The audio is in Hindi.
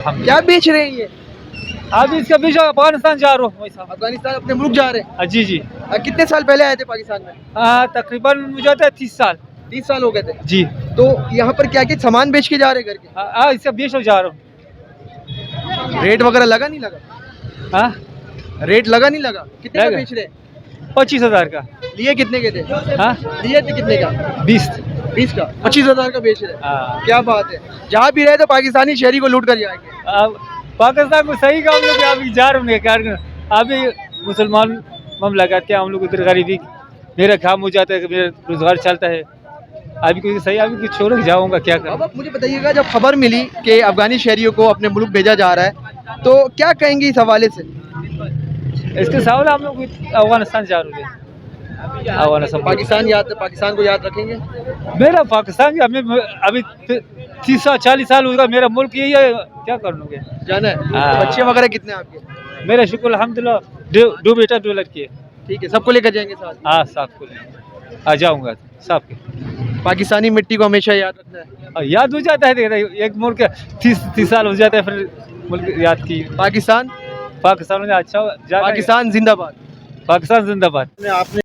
क्या बेच रहे हैं ये? अभी इसका बीच अफगानिस्तान जा रहा हूँ वैसा। अफगानिस्तान अपने मुल्क जा रहे हैं? जी जी। कितने साल पहले आए थे पाकिस्तान में? तकरीबन मुझे होता है 30 साल। 30 साल हो गए थे। जी। तो यहाँ पर क्या क्या सामान बेच के जा रहे हैं घर के? इसका बीच जा रहा हूँ। रेट वगैरह लगा नहीं लगा? हाँ, रेट लगा नहीं लगा? कितने का लगा। बेच रहे हैं? 25,000 का। लिए कितने के थे? हाँ, लिए थे कितने का? 20। 20 का? 25,000 का बेच रहे हैं? हाँ। क्या बात है। जहाँ भी रहे तो पाकिस्तानी शहरी को लूट कर जाएंगे। अब पाकिस्तान को सही का हम लोग अभी जा रहे हैं। अभी मुसलमान ममलकत के हम लोग उधर गरीबी मेरा काम हो जाता है, मेरा रोजगार चलता है। अभी कोई सही अभी कुछ छोड़ के जाऊंगा क्या अब करूँ। आप मुझे बताइएगा, जब खबर मिली कि अफगानी शहरियों को अपने मुल्क भेजा जा रहा है तो क्या कहेंगे इस हवाले से? इसके सवाल हम लोग अफगानिस्तान जा रहे हैं। अफगानिस्तान पाकिस्तान को याद रखेंगे? मेरा पाकिस्तान का अभी 30-40 साल होगा, मेरा मुल्क यही है, क्या कर लूँगे। जाना है? हाँ। बच्चे वगैरह कितने हैं आपके? मेरा शुक्र अल्हम्दुलिल्लाह 2 बेटा 2 लड़की है। ठीक है, सबको लेकर जाएंगे साथ? हाँ, साथ को आ जाऊँगा साथ के। पाकिस्तानी मिट्टी को हमेशा याद रखना है। और याद हो जाता है, एक मुल्क 30 साल हो जाता है फिर मुल्क याद की। पाकिस्तान पाकिस्तान में अच्छा पाकिस्तान जिंदाबाद। पाकिस्तान जिंदाबाद। आपने